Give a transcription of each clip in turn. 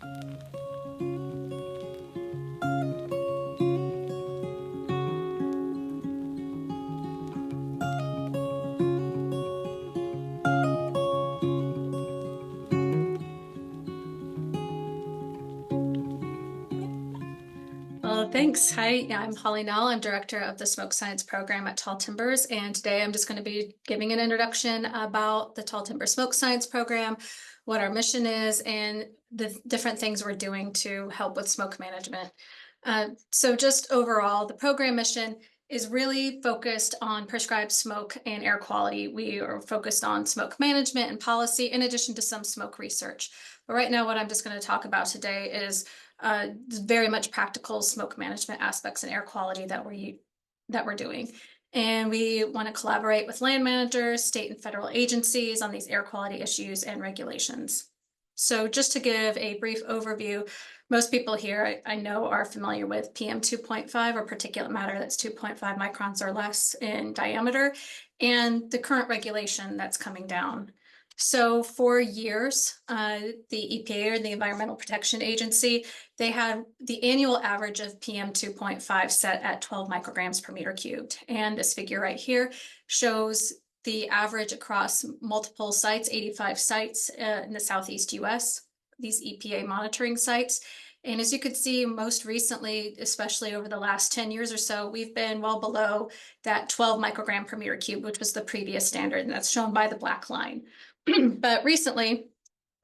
Well, thanks. Hi, I'm Holly Nowell. I'm director of the Smoke Science program at Tall Timbers, and today I'm just going to be giving an introduction about the Tall Timber Smoke Science program, what our mission is, and the different things we're doing to help with smoke management. So just overall, the program mission is really focused on prescribed smoke and air quality. We are focused on smoke management and policy, in addition to some smoke research. But right now, what I'm just going to talk about today is very much practical smoke management aspects and air quality that we're doing. And we want to collaborate with land managers, state and federal agencies on these air quality issues and regulations. So just to give a brief overview, most people here I know are familiar with PM 2.5, or particulate matter that's 2.5 microns or less in diameter, and the current regulation that's coming down. So for years, the EPA, or the Environmental Protection Agency, they had the annual average of PM 2.5 set at 12 micrograms per meter cubed. And this figure right here shows the average across multiple sites, 85 sites in the Southeast US, these EPA monitoring sites. And as you could see, most recently, especially over the last 10 years or so, we've been well below that 12 microgram per meter cubed, which was the previous standard, and that's shown by the black line. But recently,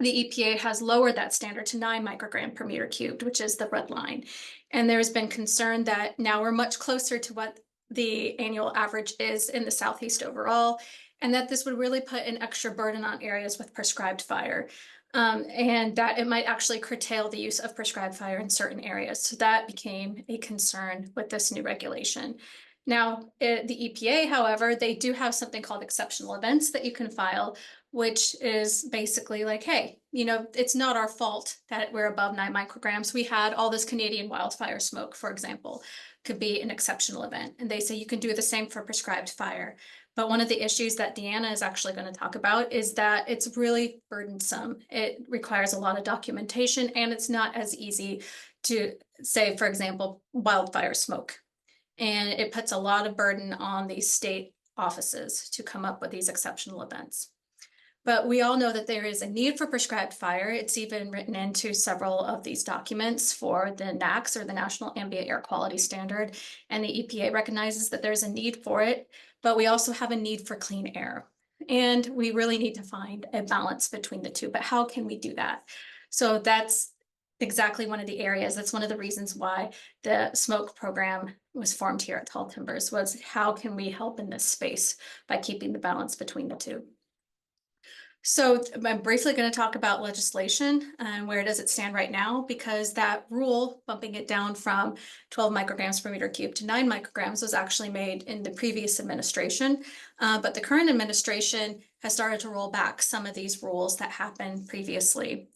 the EPA has lowered that standard to 9 microgram per meter cubed, which is the red line. And there's been concern that now we're much closer to what the annual average is in the Southeast overall, and that this would really put an extra burden on areas with prescribed fire. And that it might actually curtail the use of prescribed fire in certain areas. So that became a concern with this new regulation. Now, the EPA, however, they do have something called exceptional events that you can file, which is basically like, hey, it's not our fault that we're above 9 micrograms. We had all this Canadian wildfire smoke, for example, could be an exceptional event. And they say you can do the same for prescribed fire. But one of the issues that Deanna is actually going to talk about is that it's really burdensome. It requires a lot of documentation, and it's not as easy to say, for example, wildfire smoke. And it puts a lot of burden on these state offices to come up with these exceptional events. But we all know that there is a need for prescribed fire. It's even written into several of these documents for the NAAQS, or the National Ambient Air Quality Standard, and the EPA recognizes that there's a need for it, but we also have a need for clean air. And we really need to find a balance between the two, but how can we do that? So that's exactly one of the areas, that's one of the reasons why the smoke program was formed here at Tall Timbers, was how can we help in this space by keeping the balance between the two? So I'm briefly going to talk about legislation and where does it stand right now, because that rule, bumping it down from 12 micrograms per meter cubed to 9 micrograms, was actually made in the previous administration. But the current administration has started to roll back some of these rules that happened previously.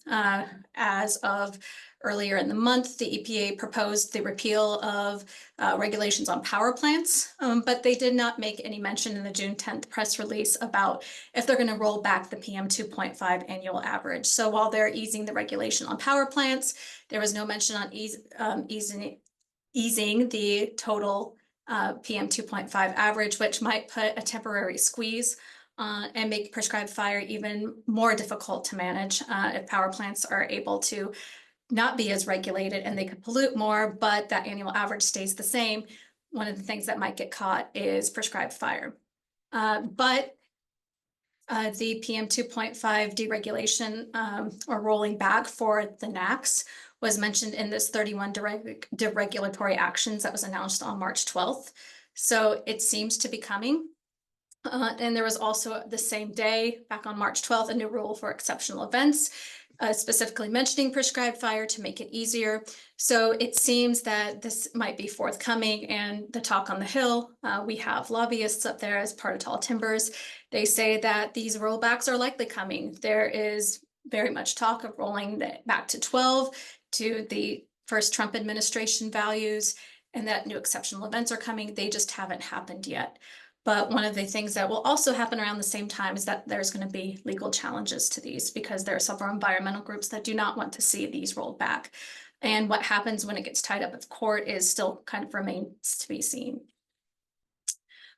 As of earlier in the month, the EPA proposed the repeal of regulations on power plants, but they did not make any mention in the June 10th press release about if they're going to roll back the PM 2.5 annual average. So while they're easing the regulation on power plants, there was no mention on easing the total PM 2.5 average, which might put a temporary squeeze and make prescribed fire even more difficult to manage if power plants are able to not be as regulated and they could pollute more, but that annual average stays the same. One of the things that might get caught is prescribed fire. But the PM 2.5 deregulation or rolling back for the NAAQS was mentioned in this 31 deregulatory actions that was announced on March 12th. So it seems to be coming. And there was also the same day, back on March 12th, a new rule for exceptional events, specifically mentioning prescribed fire to make it easier. So it seems that this might be forthcoming. And the talk on the Hill, we have lobbyists up there as part of Tall Timbers. They say that these rollbacks are likely coming. There is very much talk of rolling that back to 12, to the first Trump administration values, and that new exceptional events are coming. They just haven't happened yet. But one of the things that will also happen around the same time is that there's going to be legal challenges to these, because there are several environmental groups that do not want to see these rolled back. And what happens when it gets tied up with court is still kind of remains to be seen.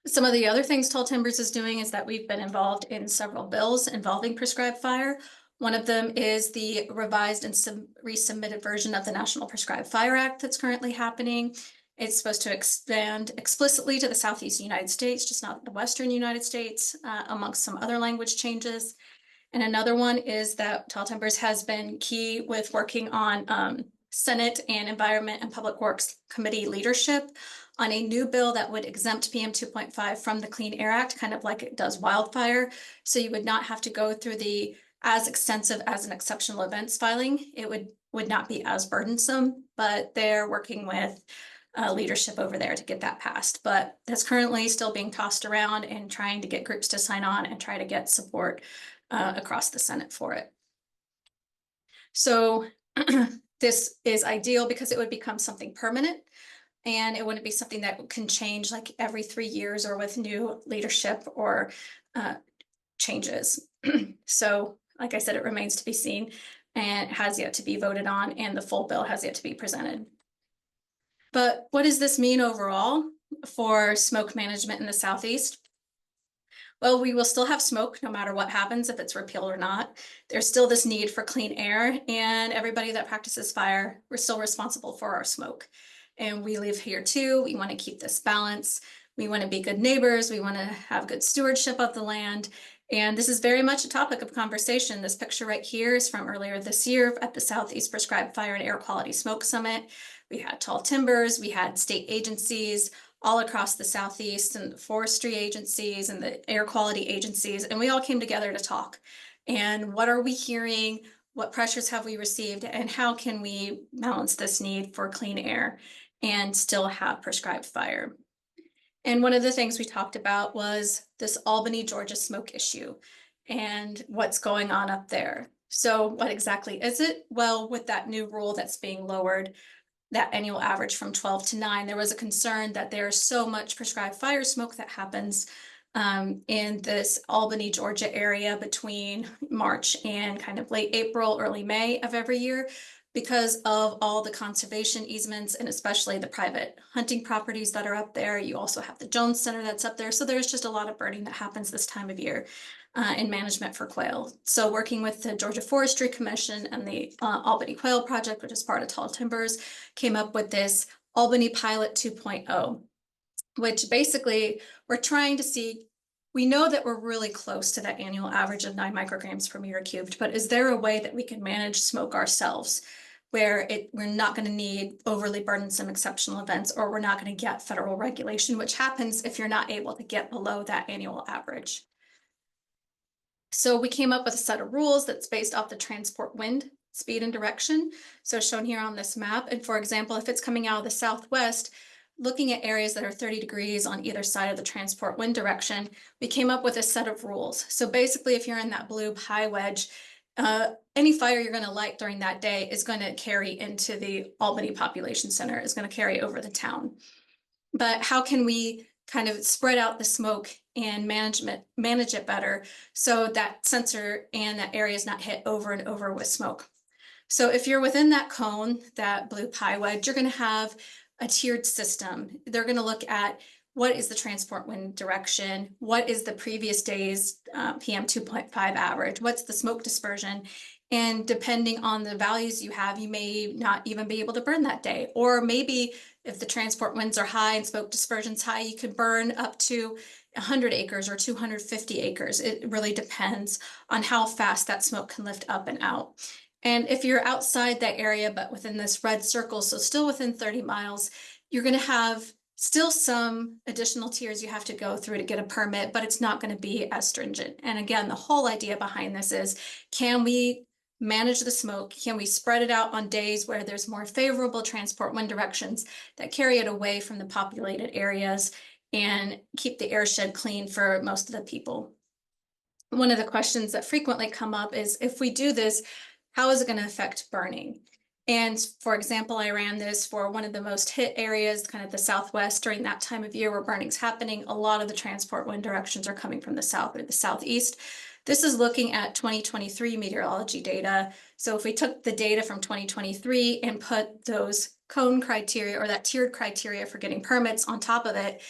Some of the other things Tall Timbers is doing is that we've been involved in several bills involving prescribed fire. One of them is the revised and resubmitted version of the National Prescribed Fire Act that's currently happening. It's supposed to expand explicitly to the Southeast United States, just not the Western United States, amongst some other language changes. And another one is that Tall Timbers has been key with working on Senate and Environment and Public Works Committee leadership on a new bill that would exempt PM 2.5 from the Clean Air Act, kind of like it does wildfire. So you would not have to go through the as extensive as an exceptional events filing. It would not be as burdensome, but they're working with leadership over there to get that passed. But that's currently still being tossed around and trying to get groups to sign on and try to get support across the Senate for it. So this is ideal because it would become something permanent, and it wouldn't be something that can change like every 3 years or with new leadership or changes. So like I said, it remains to be seen and has yet to be voted on, and the full bill has yet to be presented. But what does this mean overall for smoke management in the Southeast? Well, we will still have smoke no matter what happens, if it's repealed or not. There's still this need for clean air, and everybody that practices fire, we're still responsible for our smoke. And we live here too. We want to keep this balance. We want to be good neighbors. We want to have good stewardship of the land. And this is very much a topic of conversation. This picture right here is from earlier this year at the Southeast Prescribed Fire and Air Quality Smoke Summit. We had Tall Timbers, we had state agencies all across the Southeast, and the forestry agencies and the air quality agencies, and we all came together to talk. And what are we hearing? What pressures have we received? And how can we balance this need for clean air and still have prescribed fire? And one of the things we talked about was this Albany, Georgia smoke issue and what's going on up there. So what exactly is it? Well, with that new rule that's being lowered, that annual average from 12 to 9, there was a concern that there's so much prescribed fire smoke that happens in this Albany, Georgia area between March and kind of late April, early May of every year, because of all the conservation easements and especially the private hunting properties that are up there. You also have the Jones Center that's up there. So there's just a lot of burning that happens this time of year in management for quail. So working with the Georgia Forestry Commission and the Albany Quail Project, which is part of Tall Timbers, came up with this Albany Pilot 2.0, which basically we're trying to see, we know that we're really close to that annual average of 9 micrograms per meter cubed, but is there a way that we can manage smoke ourselves where we're not going to need overly burdensome exceptional events, or we're not going to get federal regulation, which happens if you're not able to get below that annual average. So we came up with a set of rules that's based off the transport wind, speed, and direction. So shown here on this map. And for example, if it's coming out of the southwest, looking at areas that are 30 degrees on either side of the transport wind direction, we came up with a set of rules. So basically, if you're in that blue high wedge, any fire you're going to light during that day is going to carry into the Albany Population Center, is going to carry over the town. But how can we kind of spread out the smoke and manage it better so that sensor and that area is not hit over and over with smoke? So if you're within that cone, that blue pie wedge, you're going to have a tiered system. They're going to look at what is the transport wind direction, what is the previous day's PM 2.5 average, what's the smoke dispersion, and depending on the values you have, you may not even be able to burn that day. Or maybe if the transport winds are high and smoke dispersion's high, you can burn up to 100 acres or 250 acres. It really depends on how fast that smoke can lift up and out. And if you're outside that area, but within this red circle, so still within 30 miles, you're going to have still some additional tiers you have to go through to get a permit, but it's not going to be as stringent. And again, the whole idea behind this is, can we manage the smoke? Can we spread it out on days where there's more favorable transport wind directions that carry it away from the populated areas and keep the airshed clean for most of the people? One of the questions that frequently come up is, if we do this, how is it going to affect burning? And for example, I ran this for one of the most hit areas, kind of the Southwest during that time of year where burning's happening. A lot of the transport wind directions are coming from the South or the Southeast. This is looking at 2023 meteorology data. So if we took the data from 2023 and put those cone criteria or that tiered criteria for getting permits on top of it,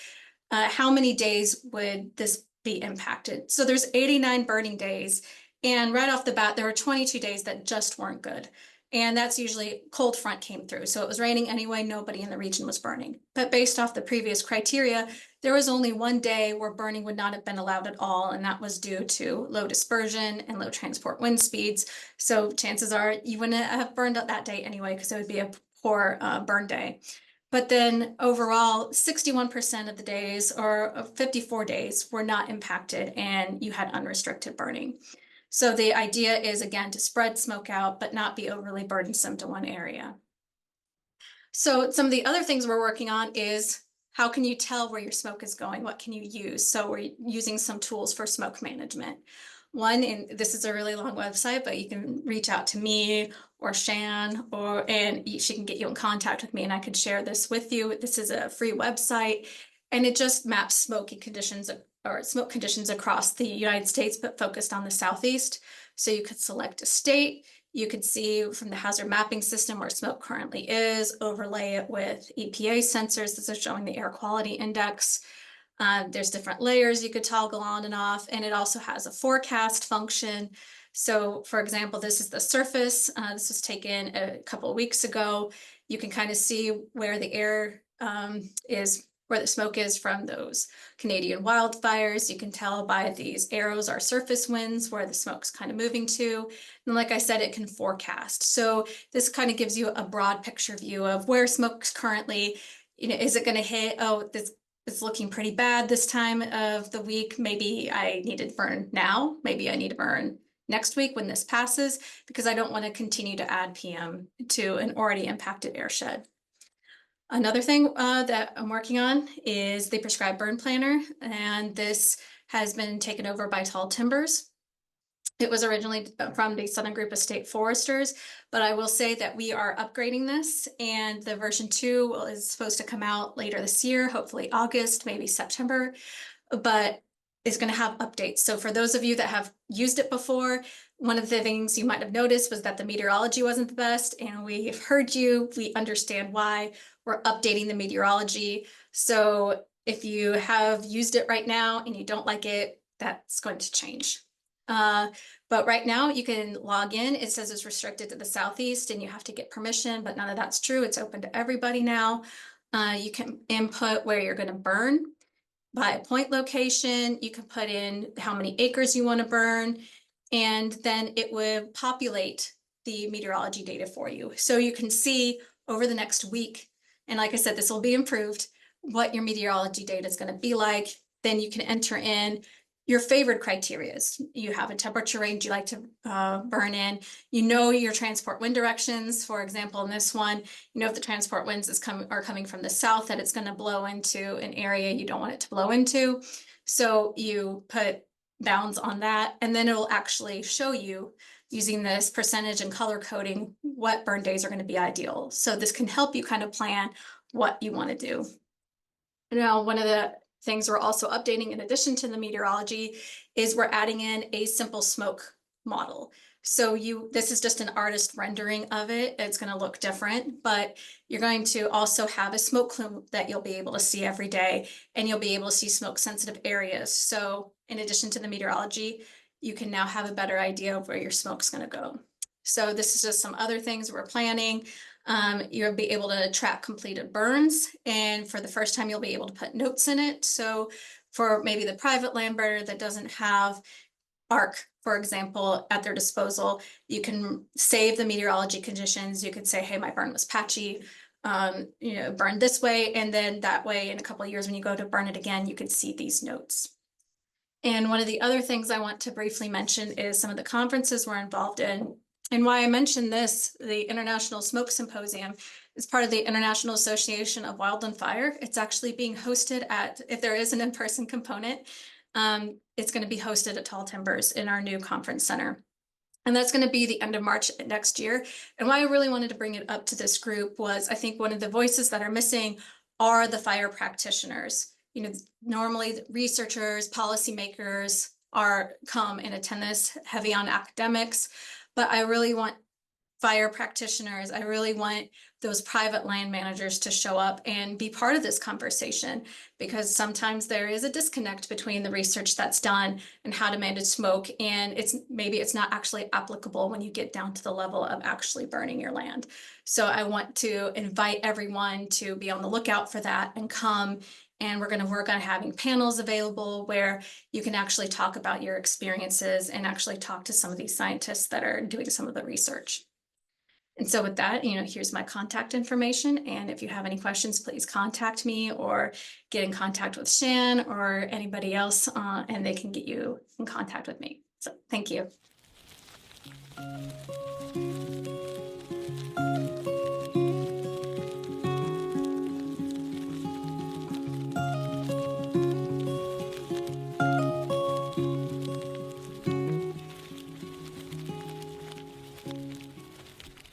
how many days would this be impacted? So there's 89 burning days. And right off the bat, there were 22 days that just weren't good. And that's usually cold front came through. So it was raining anyway, nobody in the region was burning. But based off the previous criteria, there was only one day where burning would not have been allowed at all. And that was due to low dispersion and low transport wind speeds. So chances are you wouldn't have burned up that day anyway, because it would be a poor burn day. But then overall, 61% of the days or 54 days were not impacted and you had unrestricted burning. So the idea is, again, to spread smoke out, but not be overly burdensome to one area. So some of the other things we're working on is how can you tell where your smoke is going? What can you use? So we're using some tools for smoke management. One, and this is a really long website, but you can reach out to me or Shan, and she can get you in contact with me and I could share this with you. This is a free website and it just maps smoking conditions or smoke conditions across the United States, but focused on the Southeast. So you could select a state, you could see from the hazard mapping system where smoke currently is, overlay it with EPA sensors. This is showing the air quality index. There's different layers you could toggle on and off, and it also has a forecast function. So for example, this is the surface. This was taken a couple of weeks ago. You can kind of see where the air is, where the smoke is from those Canadian wildfires. You can tell by these arrows are surface winds where the smoke's kind of moving to. And like I said, it can forecast. So this kind of gives you a broad picture view of where smoke's currently, is it going to hit, oh, this it's looking pretty bad this time of the week. Maybe I need to burn now. Maybe I need to burn next week when this passes, because I don't want to continue to add PM to an already impacted airshed. Another thing that I'm working on is the prescribed burn planner, and this has been taken over by Tall Timbers. It was originally from the Southern Group of State Foresters, but I will say that we are upgrading this, and the version 2 is supposed to come out later this year, hopefully August, maybe September, but it's going to have updates. So for those of you that have used it before, one of the things you might have noticed was that the meteorology wasn't the best, and we've heard you, we understand why. We're updating the meteorology. So if you have used it right now and you don't like it, that's going to change. But right now you can log in. It says it's restricted to the Southeast and you have to get permission, but none of that's true. It's open to everybody now. You can input where you're going to burn by a point location. You can put in how many acres you want to burn, and then it will populate the meteorology data for you. So you can see over the next week, and like I said, this will be improved, what your meteorology data is going to be like. Then you can enter in your favorite criteria. You have a temperature range you like to burn in. You know your transport wind directions. For example, in this one, you know if the transport winds are coming from the south, that it's going to blow into an area you don't want it to blow into. So you put bounds on that, and then it will actually show you using this percentage and color coding what burn days are going to be ideal. So this can help you kind of plan what you want to do. Now, one of the things we're also updating in addition to the meteorology is we're adding in a simple smoke model. So this is just an artist rendering of it. It's going to look different, but you're going to also have a smoke plume that you'll be able to see every day, and you'll be able to see smoke sensitive areas. So in addition to the meteorology, you can now have a better idea of where your smoke's going to go. So this is just some other things we're planning. You'll be able to track completed burns, and for the first time, you'll be able to put notes in it. So for maybe the private land burner that doesn't have ARC, for example, at their disposal, you can save the meteorology conditions. You could say, hey, my burn was patchy, burn this way. And then that way, in a couple of years, when you go to burn it again, you could see these notes. And one of the other things I want to briefly mention is some of the conferences we're involved in. And why I mentioned this, the International Smoke Symposium is part of the International Association of Wildfire. It's actually being hosted if there is an in-person component, it's going to be hosted at Tall Timbers in our new conference center. And that's going to be the end of March next year. And why I really wanted to bring it up to this group was I think one of the voices that are missing are the fire practitioners. You know, normally researchers, policymakers come and attend this, heavy on academics, but I really want fire practitioners. I really want those private land managers to show up and be part of this conversation, because sometimes there is a disconnect between the research that's done and how to manage smoke, and maybe it's not actually applicable when you get down to the level of actually burning your land. So I want to invite everyone to be on the lookout for that and come. And we're going to work on having panels available where you can actually talk about your experiences and actually talk to some of these scientists that are doing some of the research. And so with that, here's my contact information. And if you have any questions, please contact me or get in contact with Shan or anybody else, and they can get you in contact with me. So thank you.